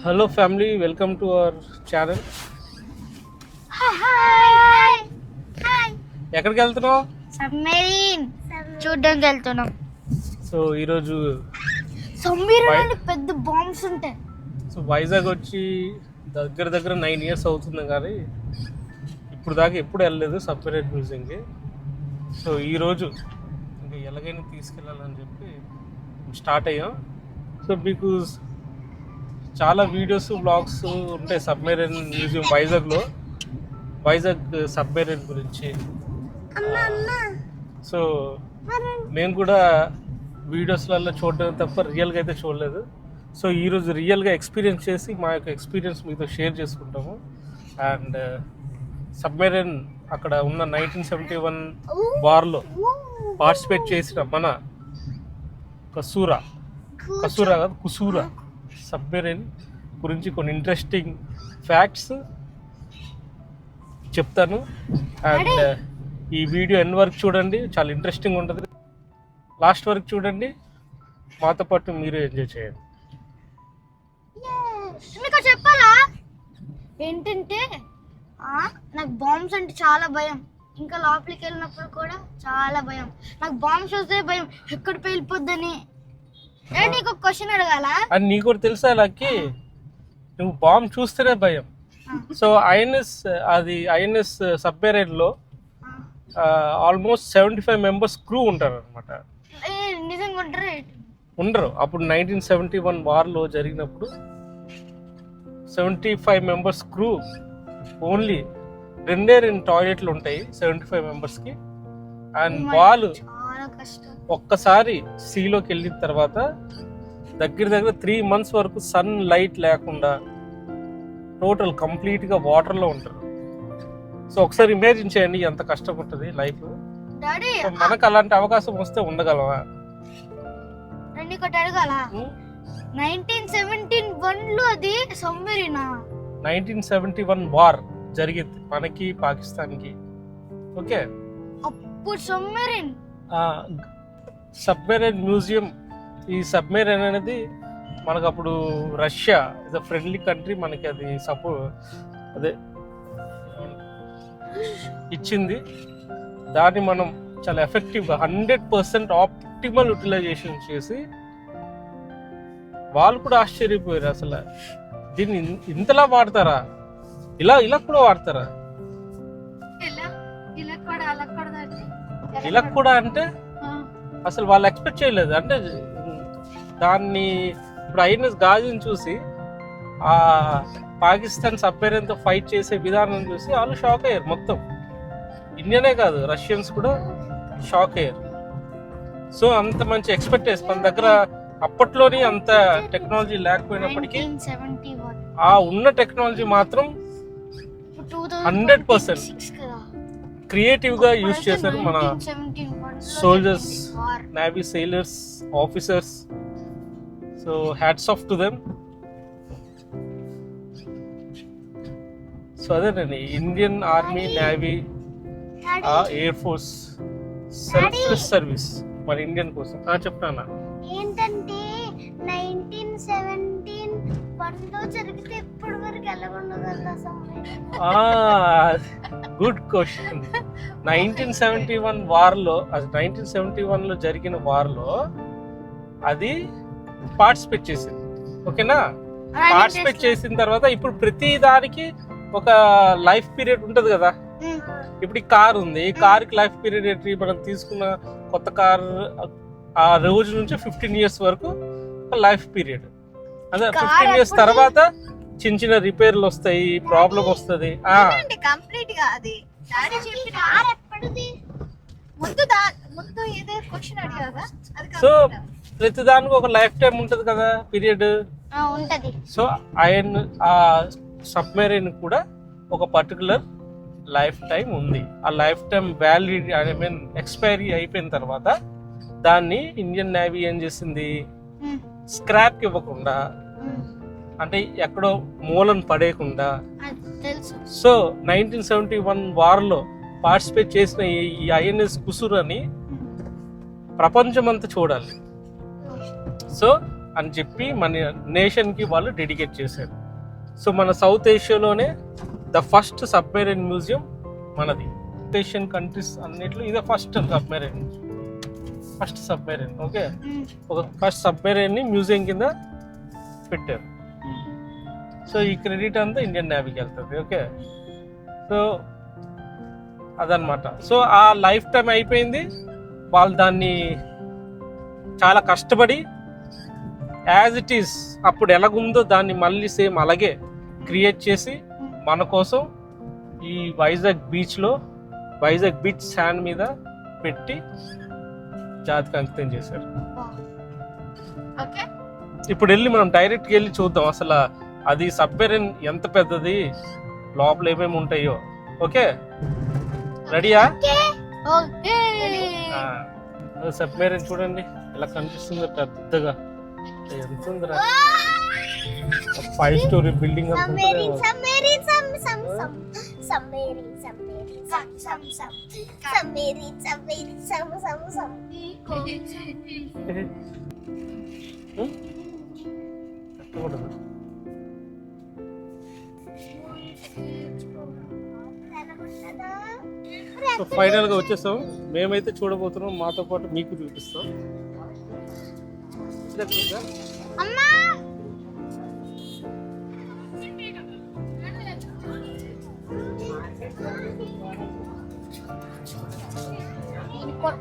Hello family, welcome to our channel. ఎక్కడికి వెళ్తున్నావు? Submarine చూడడానికి వెళ్తున్నాం. సో ఈరోజు సబ్మెరీన్ పెద్ద బాంబ్స్ ఉంటాయి. సో వైజాగ్ వచ్చి దగ్గర 9 years అవుతుంది, కానీ ఇప్పుడు దాకా ఎప్పుడు వెళ్ళలేదు సబ్మెరీన్ మ్యూజియంకి. సో ఈరోజు ఇంకా ఎలాగైనా తీసుకెళ్ళాలని చెప్పి స్టార్ట్ అయ్యాం. సో మీకు చాలా వీడియోస్ బ్లాగ్స్ ఉంటాయి సబ్మెరీన్ మ్యూజియం వైజాగ్ సబ్మెరీన్ గురించి. సో నేను కూడా వీడియోస్లలో చూడడం తప్ప రియల్గా అయితే చూడలేదు. సో ఈరోజు రియల్గా ఎక్స్పీరియన్స్ చేసి మా యొక్క ఎక్స్పీరియన్స్ మీతో షేర్ చేసుకుంటాము. అండ్ సబ్మెరీన్ అక్కడ ఉన్న 1971 వార్లో పార్టిసిపేట్ చేసిన మన కుసూరా సబ్మెరీన్ గురించి కొన్ని ఇంట్రెస్టింగ్ ఫ్యాక్ట్స్ చెప్తాను. అండ్ ఈ వీడియో ఎండ్ వరకు చూడండి, చాలా ఇంట్రెస్టింగ్ ఉంటుంది. లాస్ట్ వరకు చూడండి, మాతో పాటు మీరు ఎంజాయ్ చేయండి. మీకు చెప్పాలా ఏంటంటే నాకు బాంబ్స్ అంటే చాలా భయం. ఇంకా లోపలికి వెళ్ళినప్పుడు కూడా చాలా భయం. నాకు బాంబ్స్ వస్తే భయం, ఎక్కడ పేలిపోద్దని. నీకు ఒక క్వశ్చన్ అడగాల? అని నీకు కూడా తెలుసా లక్కి, నువ్వు బాంబ్ చూస్తేనే భయం. సో ఐఎన్ఎస్ సబ్మెరీన్ లో ఆల్మోస్ట్ 75 members క్రూ ఉంటారు అనమాట. నిజంగా ఉండరు. అప్పుడు 1971 వార్లో జరిగినప్పుడు 75 members క్రూ, ఓన్లీ 2 టాయిలెట్లు ఉంటాయి 75 members-కి. అండ్ వాళ్ళు ఒక్కసారి సీలోకి వెళ్ళిన తర్వాత దగ్గర 3 months వరకు సన్ లైట్ లేకుండా టోటల్ కంప్లీట్గా వాటర్లో ఉంటారు. సో ఒకసారి ఇమాజిన్ చేయండి ఎంత కష్టం ఉంటుంది లైఫ్. మనకు అలాంటి అవకాశం వస్తే ఉండగలవా? 1971లో అది సబ్మెరీనా? 1971 వార్ జరిగింది మనకి పాకిస్తాన్కి. ఓకే, అప్పుడు సబ్మెరీన్ మ్యూజియం. ఈ సబ్మెరీన్ అనేది మనకు అప్పుడు Russia is a friendly country, మనకి అది అదే ఇచ్చింది. దాన్ని మనం చాలా ఎఫెక్టివ్గా 100% ఆప్టిమల్ యూటిలైజేషన్ చేసి వాళ్ళు కూడా ఆశ్చర్యపోయారు, అసలు దీన్ని ఇంతలా వాడతారా, ఇలా కూడా వాడతారా, ఇలా కూడా అంటే అసలు వాళ్ళు ఎక్స్పెక్ట్ చేయలేదు. అంటే దాన్ని ఇప్పుడు ఐఎన్ఎస్ గాజీని చూసి ఆ పాకిస్తాన్ సబ్మెరీన్తో ఫైట్ చేసే విధానం చూసి వాళ్ళు షాక్ అయ్యారు. మొత్తం ఇండియనే కాదు, రష్యన్స్ కూడా షాక్ అయ్యారు. సో అంత మంచి ఎక్స్పెక్టేషన్ మన దగ్గర అప్పట్లోని అంత టెక్నాలజీ లేకపోయినప్పటికీ ఆ ఉన్న టెక్నాలజీ మాత్రం 100% క్రియేటివ్గా యూజ్ చేశారు మన soldiers, navy sailors, officers. So hats off to them. So అదేనండి, Indian army, navy, air force, selfless service మన ఇండియన్ కోసం. చెప్తానా ఏంటంటే 1971లో జరిగితే ఇప్పటి వరకు ఎలా ఉండగలదా? Good question. 1971 వార్లో, 1971లో జరిగిన వార్లో అది పార్టిసిపేట్ చేసింది. ఓకేనా? పార్టిసిపేట్ చేసిన తర్వాత ఇప్పుడు ప్రతి దానికి ఒక లైఫ్ పీరియడ్ ఉంటుంది కదా. ఇప్పుడు ఈ కార్ ఉంది, ఈ కార్కి లైఫ్ పీరియడ్ ఏంటి? మనం తీసుకున్న కొత్త కార్ ఆ రోజు నుంచి 15 years వరకు లైఫ్ పీరియడ్. అదే 15 years తర్వాత చిన్న రిపేర్లు వస్తాయి, ప్రాబ్లం వస్తుంది. సో ప్రతి దానికి ఒక లైఫ్ టైం ఉంటది కదా, పీరియడ్. సో ఆ సబ్మెరీన్ కూడా ఒక పర్టికులర్ లైఫ్ టైం ఉంది. ఆ లైఫ్ టైం వ్యాలిడిటీ ఎక్స్పైరీ అయిపోయిన తర్వాత దాన్ని ఇండియన్ నేవీ ఏం చేసింది, స్క్రాప్ ఇవ్వకుండా, అంటే ఎక్కడో మూలను పడేయకుండా. సో 1971 వార్లో పార్టిసిపేట్ చేసిన ఈ ఐఎన్ఎస్ కుసూరాని ప్రపంచం అంతా చూడాలి. సో అని చెప్పి మన నేషన్కి వాళ్ళు డెడికేట్ చేశారు. సో మన సౌత్ ఏషియాలోనే ద ఫస్ట్ సబ్మెరైన్ మ్యూజియం మనది. ఏషియన్ కంట్రీస్ అన్నిట్లో ఇదే ఫస్ట్ సబ్మెరైన్. ఓకే, ఒక ఫస్ట్ సబ్మెరైన్ని మ్యూజియం కింద పెట్టారు. సో ఈ క్రెడిట్ అంతా ఇండియన్ నేవీకి వెళ్తుంది. ఓకే, సో అదనమాట. సో ఆ లైఫ్ టైం అయిపోయింది. వాళ్ళు దాన్ని చాలా కష్టపడి యాజ్ ఇట్ ఈస్ అప్పుడు ఎలాగుందో దాన్ని మళ్ళీ సేమ్ అలాగే క్రియేట్ చేసి మన కోసం ఈ వైజాగ్ బీచ్ శాండ్ మీద పెట్టి జాతికి అంకితం చేశారు. ఇప్పుడు వెళ్ళి మనం డైరెక్ట్గా వెళ్ళి చూద్దాం అసలు అది సబ్మెరైన్ ఎంత పెద్దది, లోపల ఏమేమి ఉంటాయో. ఓకే, రెడీయా? సబ్మెరైన్ చూడండి ఎలా కనిపిస్తుందో పెద్దగా. ఎంత ఉందిరా, 5 స్టోరీ బిల్డింగ్ సో ఫైనల్ గా వచ్చేసాం. మేమైతే చూడబోతున్నాం, మాతో పాటు మీకు చూపిస్తాం.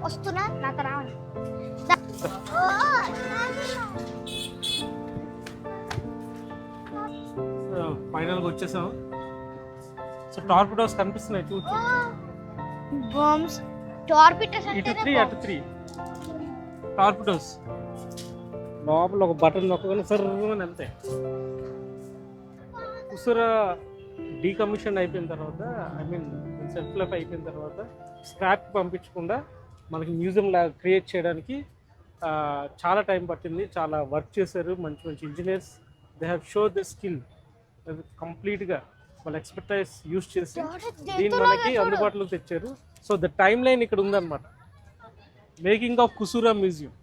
వస్తున్నా నాకు రావాలి. ఫైనల్ గా వచ్చేసాం. సో టార్పిడోస్ కనిపిస్తున్నాయి చూసి. బాంబ్స్ టార్పిడోస్ ఇటు 3 అటు 3 టార్పిడోస్. లోపల ఒక బటన్ నొక్కగానే సర్రమని వెళ్తాయి. ఉసుర డీకమిషన్ అయిపోయిన తర్వాత, ఐ మీన్ సెల్ఫ్ లైఫ్ అయిపోయిన తర్వాత స్క్రాప్ పంపించకుండా మనకి మ్యూజియం లాగా క్రియేట్ చేయడానికి చాలా టైం పట్టింది. చాలా వర్క్ చేశారు మంచి మంచి engineers. They have show the skill కంప్లీట్గా వాళ్ళ ఎక్స్పర్టైజ్ యూస్ చేసి దీన్ని మనకి అందుబాటులోకి తెచ్చారు. సో ద టైమ్ లైన్ ఇక్కడ ఉందన్నమాట, మేకింగ్ ఆఫ్ కుసూరా మ్యూజియం.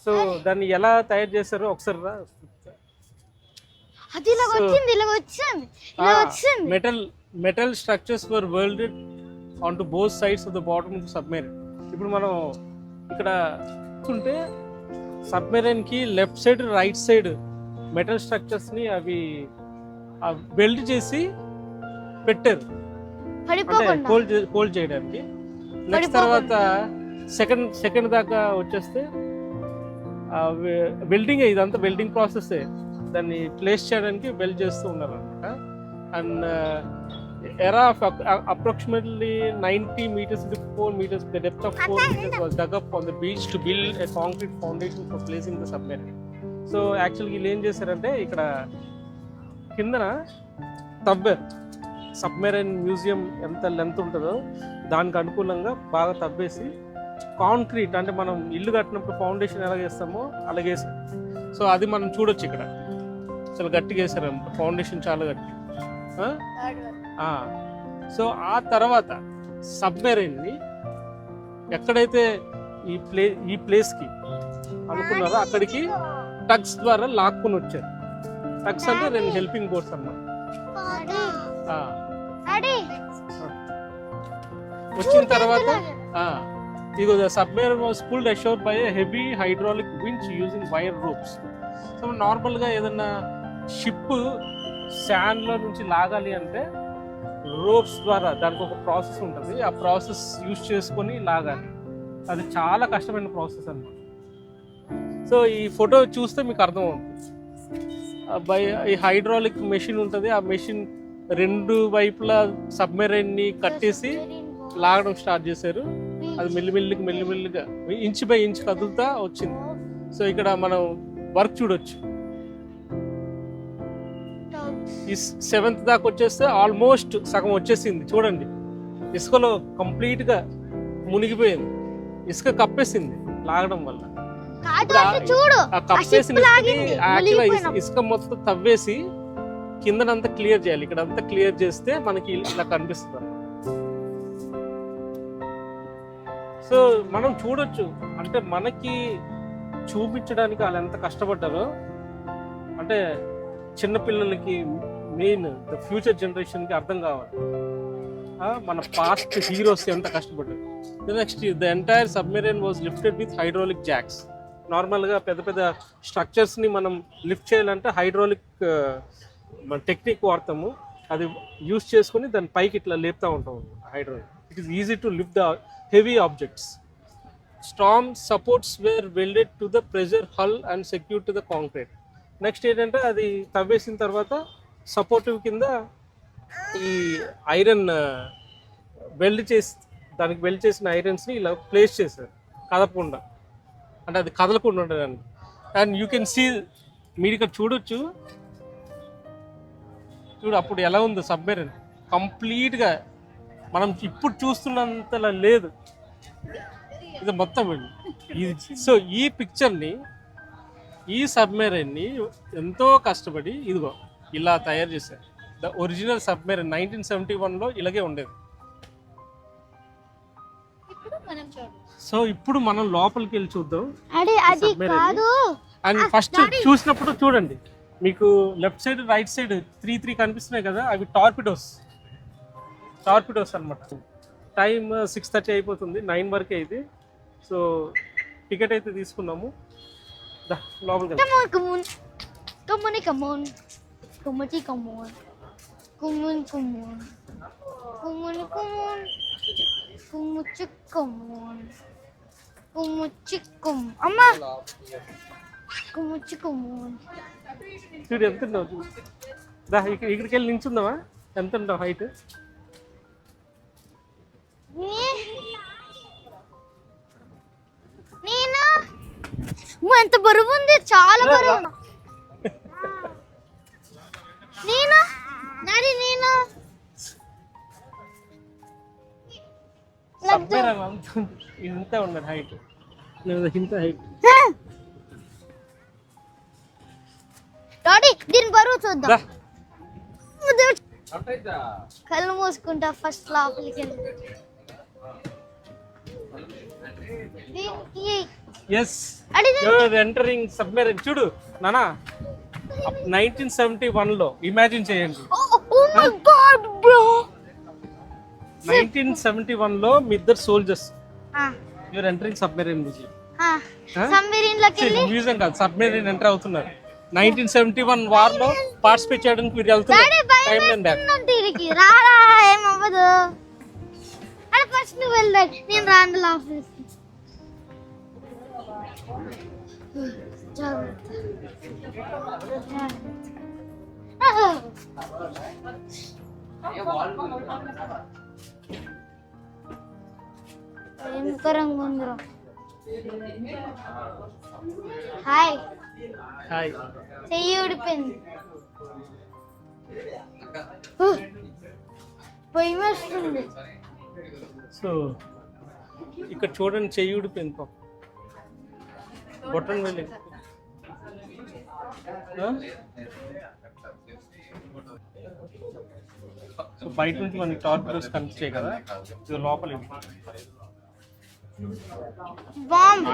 సో దాన్ని ఎలా తయారు చేశారో ఒకసారి metal structures were welded on to both sides of the bottom of submarine. ఇప్పుడు మనం ఇక్కడ చూస్తుంటే సబ్మెరైన్ కి left side right side metal structures ని అవి వెల్డ్ చేసి పెట్టారు హోల్డ్ చేయడానికి. నెక్స్ట్ తర్వాత సెకండ్ దాకా వచ్చేస్తే వెల్డింగ్, ఇదంతా వెల్డింగ్ ప్రాసెస్. దాన్ని ప్లేస్ చేయడానికి వెల్డ్ చేస్తూ ఉన్నారు అనమాట. And era of approximately 90 meters to 4 meters, the depth of 4 meters was dug up on the beach to build a concrete foundation for placing the submarine. So యాక్చువల్గా వీళ్ళు ఏం చేశారంటే ఇక్కడ కిందన తవ్వారు. సబ్మెరైన్ మ్యూజియం ఎంత లెంత్ ఉంటుందో దానికి అనుకూలంగా బాగా తవ్వేసి కాంక్రీట్, అంటే మనం ఇల్లు కట్టినప్పుడు ఫౌండేషన్ ఎలా వేస్తామో అలాగే వేసారు. సో అది మనం చూడొచ్చు ఇక్కడ. చాలా గట్టిగా వేసారు అన్నమాట, ఫౌండేషన్ చాలా గట్టి. సో ఆ తర్వాత సబ్మెరైన్ని ఎక్కడైతే ఈ ప్లేస్కి అనుకున్నారో అక్కడికి టగ్స్ ద్వారా లాక్కుని వచ్చారు. టగ్స్ అంటే 2 హెల్పింగ్ బోట్స్ అన్నమాట. వచ్చిన తర్వాత ఇదిగో the submarine was pulled ashore by a heavy hydraulic winch using wire ropes. So నార్మల్గా ఏదన్నా షిప్ శాండ్లో నుంచి లాగాలి అంటే రోప్స్ ద్వారా దానికి ఒక ప్రాసెస్ ఉంటుంది. ఆ ప్రాసెస్ యూజ్ చేసుకొని లాగాలి. అది చాలా కష్టమైన ప్రాసెస్ అన్నమాట. సో ఈ ఫోటో చూస్తే మీకు అర్థమవుతుంది. ఈ హైడ్రాలిక్ మెషిన్ ఉంటుంది. ఆ మెషిన్ 2 వైపులా సబ్మెరైన్ని కట్టేసి లాగడం స్టార్ట్ చేశారు. అది మెల్లిమెల్లిగా ఇంచ్ బై ఇంచ్ కదులుతా వచ్చింది. సో ఇక్కడ మనం వర్క్ చూడొచ్చు. ఈ 7th దాకా వచ్చేస్తే ఆల్మోస్ట్ సగం వచ్చేసింది. చూడండి, ఇసుకలో కంప్లీట్గా మునిగిపోయింది. ఇసుక కప్పేసింది లాగడం వల్ల. ఇసుక మొత్తం తవ్వేసి కిందనంతా క్లియర్ చేయాలి. ఇక్కడ అంతా క్లియర్ చేస్తే మనకి ఇలా కనిపిస్తుంది. సో మనం చూడొచ్చు, అంటే మనకి చూపించడానికి వాళ్ళు ఎంత కష్టపడ్డారో, అంటే చిన్నపిల్లలకి మెయిన్ ద ఫ్యూచర్ జనరేషన్కి అర్థం కావాలి మన పాస్ట్ హీరోస్ ఎంత కష్టపడ్డారు. Next the entire submarine was lifted with hydraulic jacks. నార్మల్గా పెద్ద పెద్ద స్ట్రక్చర్స్ని మనం లిఫ్ట్ చేయాలంటే హైడ్రాలిక్ టెక్నిక్ వాడతాము. అది యూస్ చేసుకొని దాని పైకి ఇట్లా లేపుతూ ఉంటాం hydraulic. It is easy to lift the heavy objects. Storm supports were welded to the pressure hull and secure to the concrete. Next ఏంటంటే అది తవ్వేసిన తర్వాత సపోర్టివ్ కింద ఈ ఐరన్ దానికి వెల్డ్ చేసిన ఐరన్స్ని ఇలా ప్లేస్ చేశారు కదపకుండా, అంటే అది కదలకుండా ఉండడానికి. అండ్ యూ కెన్ సీ, మీరు ఇక్కడ చూడొచ్చు, అప్పుడు ఎలా ఉంది సబ్మెరైన్ కంప్లీట్గా మనం ఇప్పుడు చూస్తున్నంతలా లేదు. ఇది మొత్తం ఇది. సో ఈ పిక్చర్ని, ఈ సబ్మెరైన్ని ఎంతో కష్టపడి ఇదిగో ఇలా తయారు చేశారు. ద ఒరిజినల్ సబ్మెరైన్ 1971లో ఇలాగే ఉండేది. సో ఇప్పుడు మనం లోపలికి వెళ్ళి చూద్దాం. అండ్ ఫస్ట్ చూసినప్పుడు చూడండి, మీకు లెఫ్ట్ సైడ్ రైట్ సైడ్ 3 కనిపిస్తున్నాయి కదా, అవి టార్పిడోస్ అనమాట. టైం 6:30 అయిపోతుంది, 9 వరకే ఇది. సో టికెట్ అయితే తీసుకున్నాము, లోపలికి చూడు ఎంత ఉన్నావు, ఇక్కడికి వెళ్ళి నించుందామా, ఎంత ఉంటావు హైట్? ఎంత బరువు ఉంది, చాలా బరువు. ఇంత ఉన్నది హైట్, ఇంత హైట్. దీని బరువు చూద్దాం. కళ్ళు మూసుకుంటా ఫస్ట్ లోపలికి వెళ్ళి. Yes, you are entering submarine. చూడు నానా, 1971లో ఇమాజిన్ చేయండి. Oh my god bro, 1971లో మీ ఇద్దరు soldiers, you are entering submarine museum. Submarine లోకి వెళ్ళి మ్యూజియం కాదు, సబ్మెరైన్ ఎంటర్ అవుతున్నారు. 1971 వార్ లో పార్టిసిపేట్ చేయడానికి మీరు వెళ్తున్నారు. Time line back. రారా, ఏమవ్వదు. అరే ఫస్ట్ నువ్వు వెళ్దా, నేను రాను లోపలికి. భయంకరంగా ఉందిరా. Hi hi. చెయ్యి ఊడిపోయింది, భయం వేస్తుంది. సో ఇక్కడ చూడండి, చెయ్యి ఊడిపోయింది పాపం, బొట్టన్ వెళ్ళి. సో బయట నుంచి మనకి టార్పిడోస్ కనిపించాయి కదా, ఇది లోపల బాంబ్.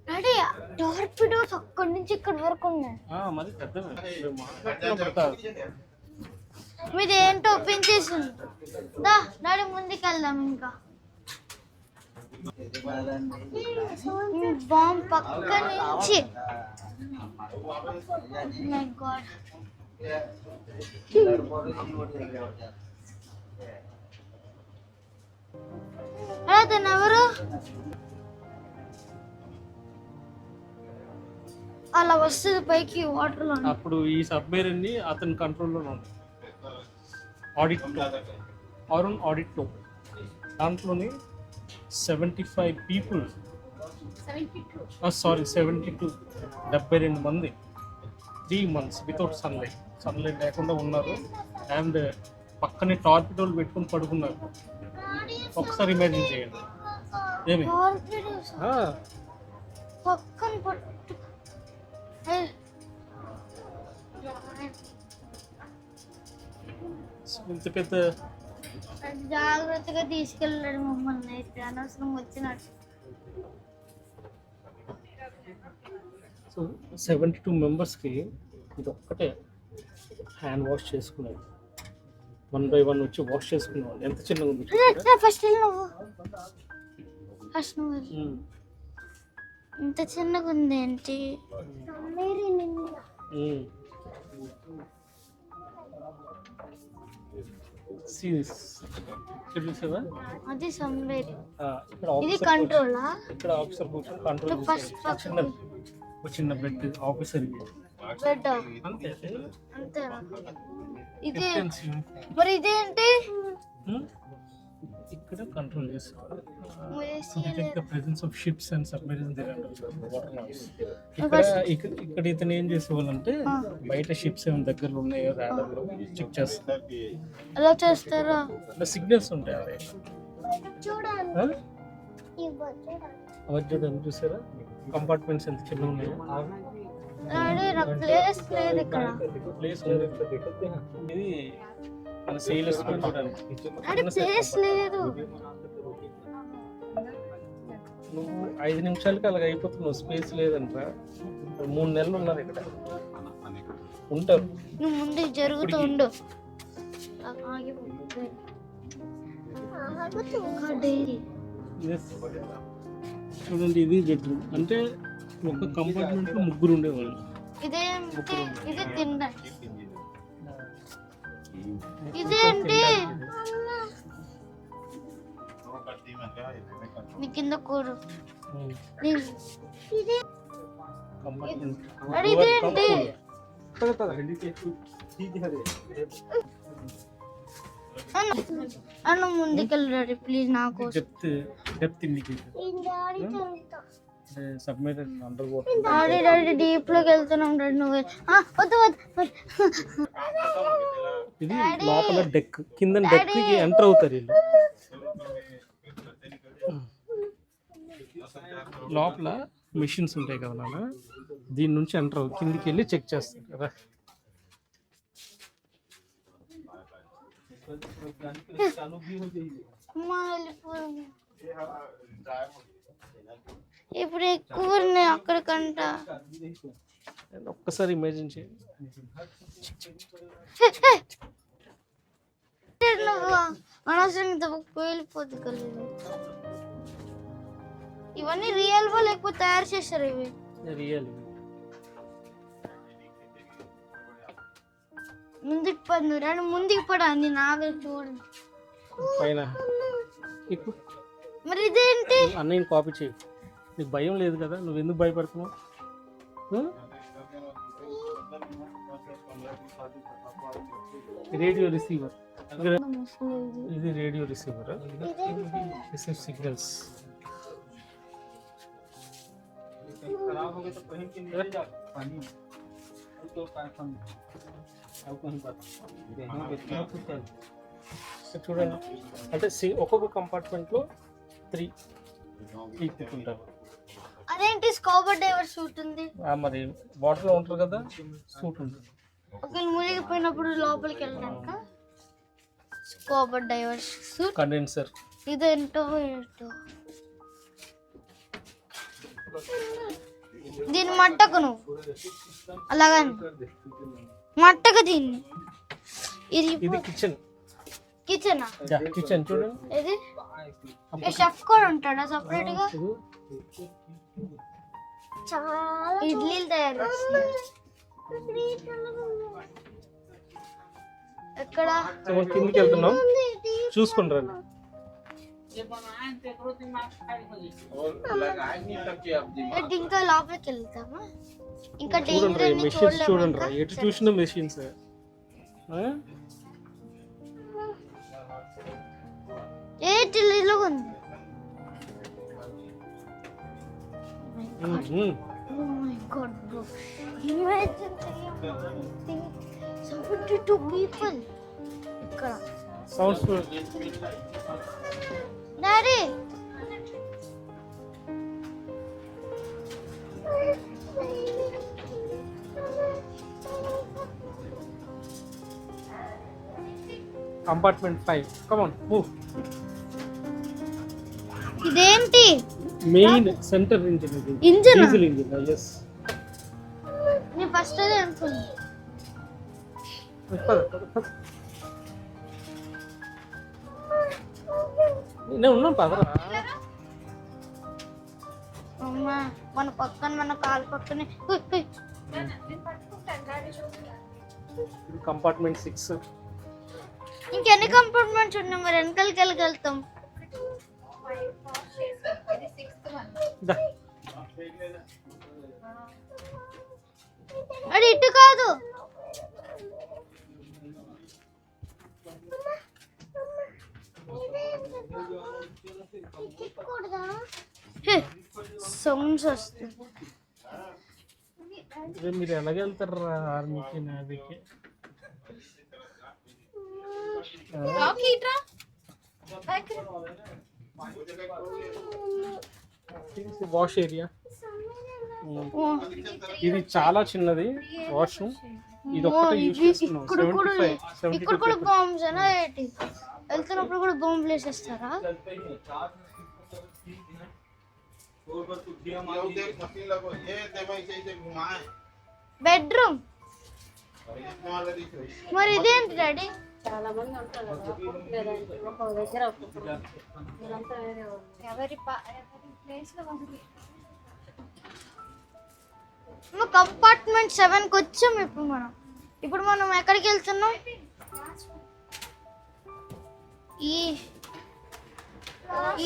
డాడీ టార్పిడోస్ అక్కడి నుంచి ఇక్కడ వరకు ఉన్నాయి. మరి పెద్దవి. మీది ఏంటో ఓపెన్ చేసింది. డాడీ ముందుకు వెళ్దాం. ఇంకా బాంబ్ పక్క నుంచి. మై గాడ్, అతను ఎవరు? అలా వస్తుంది పైకి వాటర్ లో. అప్పుడు ఈ సబ్మెరైన్ ని అతని కంట్రోల్లో ఉంది. ఆడిట్ లో దాంట్లోని 75 పీపుల్, 72 మంది 3 months వితౌట్ సన్లైట్ లేకుండా ఉన్నారు. అండ్ పక్కనే టార్పిడోలు పెట్టుకుని పడుకున్నారు. ఒకసారి ఇమాజిన్ చేయండి. ఏమి పక్కన పట్టు. ఇంత పెద్ద, జాగ్రత్తగా తీసుకెళ్ళాడు మమ్మల్ని. అయితే అనవసరం వచ్చినట్టు. సో 72 మెంబర్స్కి ఇది ఒక్కటే హ్యాండ్ వాష్ చేసుకునేది. 1 by 1 వచ్చి వాష్ చేసుకునేవాళ్ళు. ఎంత చిన్నగా ఉంది చూసారా? ఫస్ట్ నువ్వు ఇంత చిన్నగా ఉంది ఏంటి? చూసావా? అది సమ్వేర్. ఇక్కడ ఇది ఆఫీసర్ కంట్రోలా? ఇక్కడ ఆఫీసర్ కూర్చొని కంట్రోల్ ఫస్ట్ చిన్న బెడ్ ఆఫీసర్ బెడ్ అంతే. అంతేనా? ఇది Captaincy. మరి ఇదేంటి? ఇక్కడ కంట్రోల్ చేస్తారు. Detect the presence of ships and submarines ఇక్కడ ఇతను ఏం చేసేవాళ్ళంటే బయట షిప్స్ ఏమైనా దగ్గరలో ఉన్నాయో రాడర్లో చెక్ చేస్తారు. ఎలా చేస్తారా? సిగ్నల్స్ ఉంటాయి అదే. చూడండి అవన్నీ చూడండి, చూసారా కంపార్ట్మెంట్స్ ఎంత చిన్నగా ఉన్నాయో. నాకు ప్లేస్ లేదు ఇక్కడ. ప్లేస్ లేదు. ఇది మన సేలర్స్ చూడండి. ప్లేస్ లేదు. నువ్వు 5 నిమిషాలకి అలాగ అయిపోతున్నావు. స్పేస్ లేదంటరా. 3 నెలలు ఉన్నారు ఇక్కడ ఉంటారు. నువ్వు ముందు జరుగుతూ ఉండు. చూడండి, ఇది బెడ్రూమ్. అంటే ఒక కంపార్ట్మెంట్ లో 3 ఉండేవాళ్ళు. ఇదేంటి? ఇది తినడానికి. ఇదేంటి? నీ కింద కూడు. ఇదేంటి? అన్న ముందుకెళ్ళి ప్లీజ్. నాకు depth indicator submarine under water. Daddy deep లోకి వెళ్తున్నాం డాడీ. నువ్వు వద్దు వద్దు. ఇది లోపల డెక్, కింద డెక్ కి ఎంటర్ అవుతారు వీళ్ళు. లోపల మెషిన్స్ ఉంటాయి కదా నాన్న, దీని నుంచి ఎంటర్ అవు కిందికి వెళ్ళి చెక్ చేస్తారు కదా. ఇప్పుడు ఎక్కువ అక్కడికంట. ఒక్కసారి ఇమాజిన్ చేయండి. అనవసరంగా వెళ్ళిపోద్ది కలిగి. ఇవన్నీ రియల్ వా లేకపోతే తయారు చేశారు? ఇవి రియల్. ముందుకు పడు రండి, ముందుకు పడా. నేను ఆగ చూడండి పైన. మరి ఇదేంటి? అన్నయ్య కాపీ చేయి. నీకు భయం లేదు కదా, నువ్వు ఎందుకు భయపడుతున్నావు? Radio receiver. ఇది రేడియో రిసీవర్. Receive signals. చూడండి, అంటే ఒక్కొక్క కంపార్ట్మెంట్ లో 3 ఉంటారు. అదేంటి? స్కూబా డైవర్ సూట్ ఉంది. మరి వాటర్ లో ఉంటారు కదా, సూట్ ఉంటుంది. ఒకవేళ మునిగిపోయినప్పుడు లోపలికి వెళ్ళడానికి స్కూబా డైవర్ సూట్. కండెన్సర్. ఇదేంటో ఏంటో. దీన్ని మట్టకు నువ్వు అలాగా మట్టకు దీన్ని. ఇది కిచెన్. కిచెనా? కిచెన్ చూడండి. ఇది షెఫ్ కూడా ఉంటాడా సపరేట్ గా? చాలా ఇడ్లీలు తయారు చేస్తారు. ఎక్కడ? కిందికి వెళ్తున్నాం, చూసుకుని రండి. ఇంకా లోపలికి వెళ్తామా? ఇంకా చూడండి మెషిన్స్ చూడండి రా, ఎటు చూసిన మెషిన్స్. ఏ టిల్లీలో ఉంది. Oh my god bro, imagine 72 people ఇక్కడ. Sounds daddy compartment 5. Come on move. ఇదేంటి? Main centre engine. ఇది ఇంజిన్. Diesel engine. yes. నేను ఫస్ట్ అదే అనుకున్నా. నేను ఉన్నాను పదరా. అమ్మా మన పక్కన మన కాలు పక్కనే. కంపార్ట్మెంట్ 6. ఇంకెన్ని కంపార్ట్మెంట్స్ ఉన్నాయి మరి? వెనకాలకి వెళ్ళగలుగుతాం. అది ఇటు కాదు. సౌండ్స్ వస్తుంది. మీరు ఎలాగెళ్తారు ఆర్మీకి నావికి? వాష్ ఏరియా ఇది చాలా చిన్నది వాష్రూమ్. ఇది ఒక్కటే యూస్ చేస్తున్నాం. ఇక్కడ కూడా బాంబ్స్ అనా ఏంటి? వెళ్తున్నప్పుడు కూడా బాంబులు వేసేస్తారా? బెడ్రూమ్. మరి ఇదేంటి డాడీ? చాలా మంది ఉంటారు ఒక దగ్గర ఎవరి ప్లేస్ లో కంపార్ట్మెంట్ 7కి వచ్చాం. ఇప్పుడు మనం ఎక్కడికి వెళ్తున్నాం?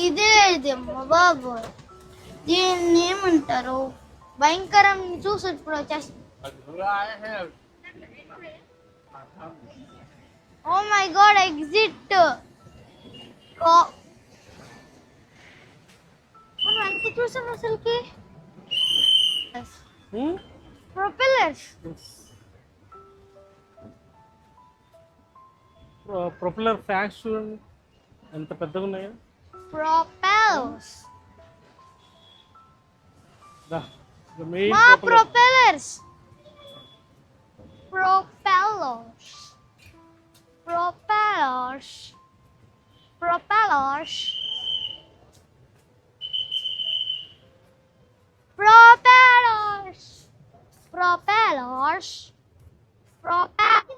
ఇదే ఇది అమ్మ బాబు. దీన్ని ఏమంటారు? భయంకరం. చూసి ఇప్పుడు వచ్చేస్తా. Oh my God, exit. మనం ఎంత చూసాం అసలుకి? ప్రొపెల్లర్స్. ప్రొపెల్లర్ ఫ్యాన్స్ చూడండి ఎంత పెద్దగా ఉన్నాయో. Propellers. Propellers. Propellers. Propellers. Propellers. Propellers. Propellers. Propellers.